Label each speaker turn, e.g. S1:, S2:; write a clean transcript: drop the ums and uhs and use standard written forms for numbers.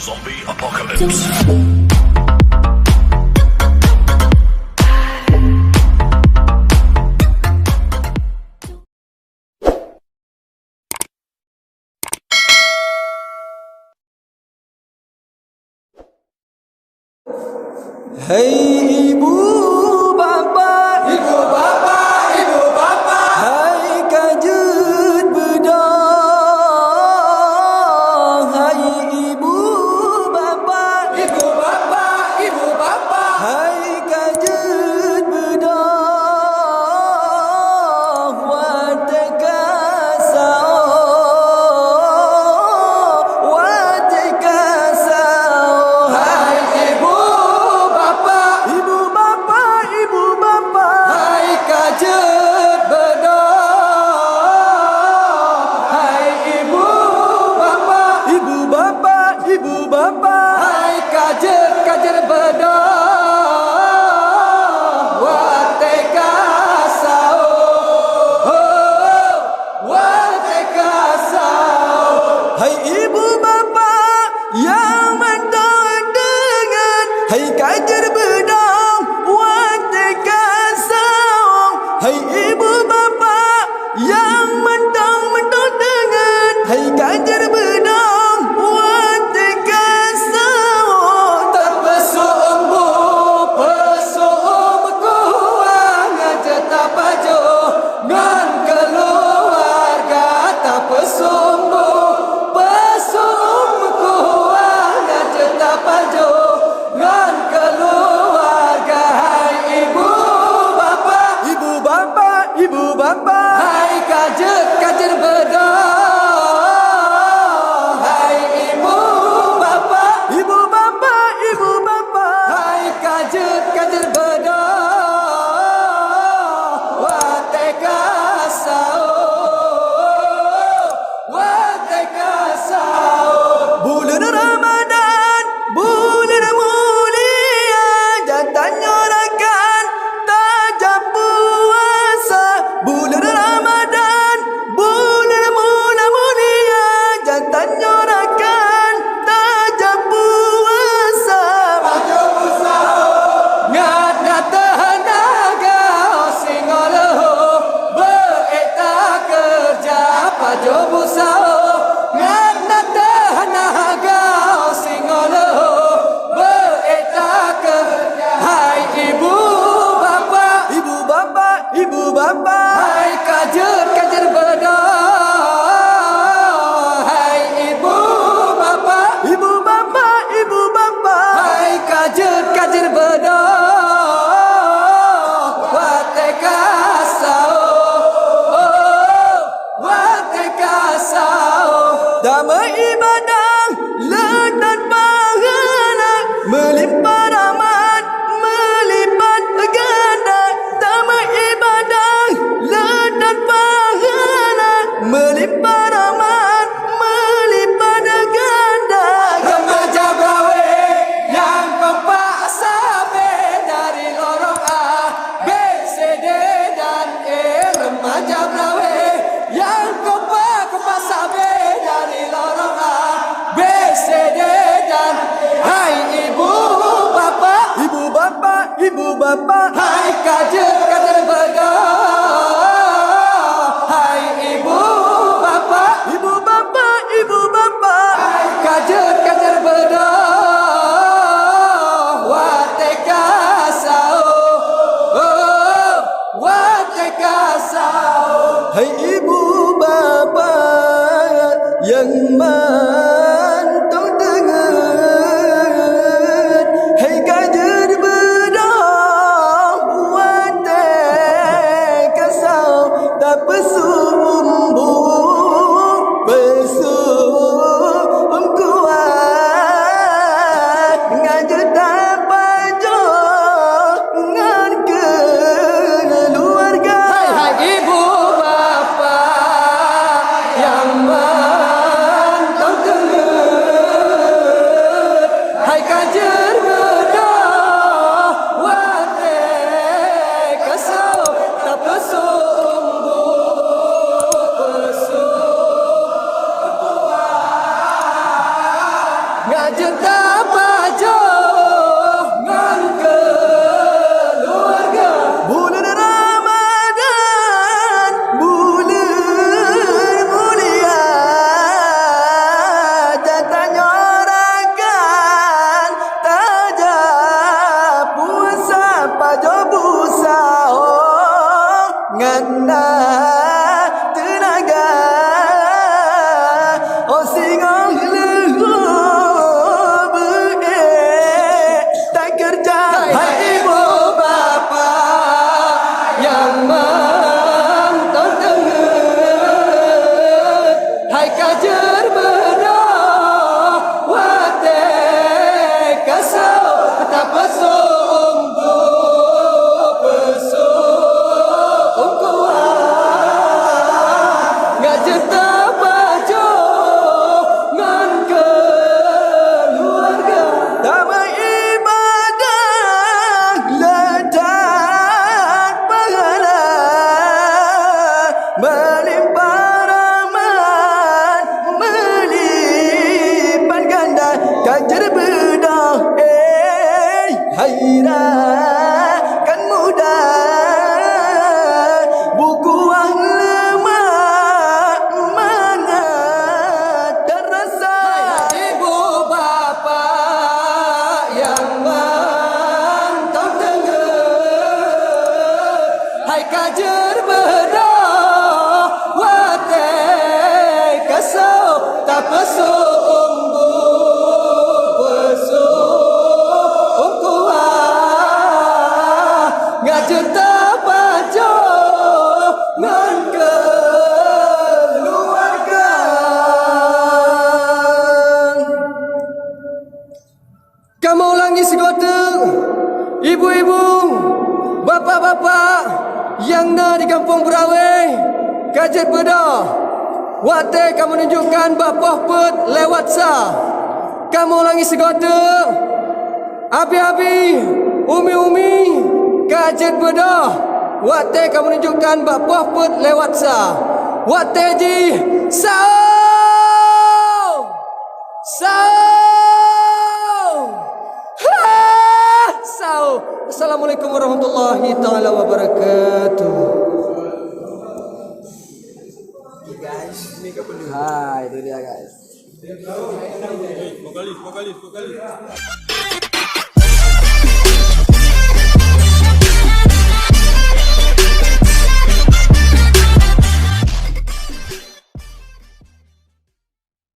S1: Zombie Apocalypse.
S2: Hei ibu bapa, ibu bapa, ibu bapa. Hai kajut bedong. Hai ibu bapa, ibu bapa, ibu bapa. Hai kajut bedong. WATEKA SAHOE, WATEKA SAHOE. Hai ibu bapa, ibu bapa, ibu bapa. Hai kajut bedong. Hai ibu bapa, ibu bapa, ibu bapa. Hai kajut bedong. WATEKA SAHOE, WATEKA SAHOE. Hai ibu bapa yang mendengar dengan, hai kajar bedong. WATEKA SAHOE. Hai ibu bapa yang mentang-mentang dengan, hai kajar bedong. WATEKA SAHOE. Terpesumbu pesum kuang aja tak pajo ngan keluarga. Terpesumbu pesum kuang aja tak pajo ngan keluarga. Hai ibu bapa, ibu bapa, ibu bapa. Hai kajer bedong. Hai ibu bapa, ibu bapa, ibu bapa. Hai kajer bedong. WATEKA SAHOE, WATEKA SAHOE. Bulan Ramadan, bulan mulia, jantannya rakan tajam puasa. Bulan Ramadan, bulan mulia, jantannya rakan tajam puasa. Tajam sahur ngat tenaga singoloh beeta kerja. Tajam sahur ngat tenaga singoloh beeta kerja. Hai ibu bapa, ibu bapa, ibu bapa. Hai kajer bedong. Hai ibu bapa, ibu bapa, ibu bapa. Hai kajer bedong. WATEKA SAHOE, WATEKA SAHOE. Damai ibadah ledan pahala, melimpah rahmat, melipat ganda. Damai ibadah ledan pahala, melimpah rahmat, melipat ganda. Remaja brawe yang kompak sampai dari lorong A, B, C, D dan E. Remaja brawe yang kompak sampai dari lorong A, B, C, D dan E. Hai ibu bapa, ibu bapa, ibu bapa. Hai kajer bedong. Hai ibu bapa, ibu bapa, ibu bapa. Hai kajer bedong. WATEKA SAHOE, WATEKA SAHOE. Hai ibu bapa yang mantau dengar, hai kajer bedong. cinta pajo ngan keluarga. Bulan Ramadan, bulan mulia, jangan nyorakan tajam puasa pajo busa ngana tenaga oh singong lehu be tak kerja. Hai ibu bapa yang menonton dengar, hai kajar bedah WATEKA SAHOE betapa sungguh pesungguhan ngak cerita baju ngan keluarga. Damai ibadah ledak pahala melimpah rahmat melipat ganda kajar bedah kan mudah buku ang lemak mana terasa. Ibu bapa yang mantap dengar, hai kajar bedah WATEKA SAHOE tak pesungguhan ngak cerita pajo ngan keluarga. Kamu ulangi segota ibu-ibu, bapa-bapa yang na di kampung Berawai, kajet bedah WATEKA menunjukkan bapoh put lewat sah. Kamu ulangi segota abi-abi, umi-umi, kajet bedah WATEKA menunjukkan bapoh put lewat sah. WATEKA SAHOE SAHOE. Assalamualaikum warahmatullahi taala wabarakatuh. Guys, ini kepenuh. Hai, itu dia guys.
S1: Vokalis.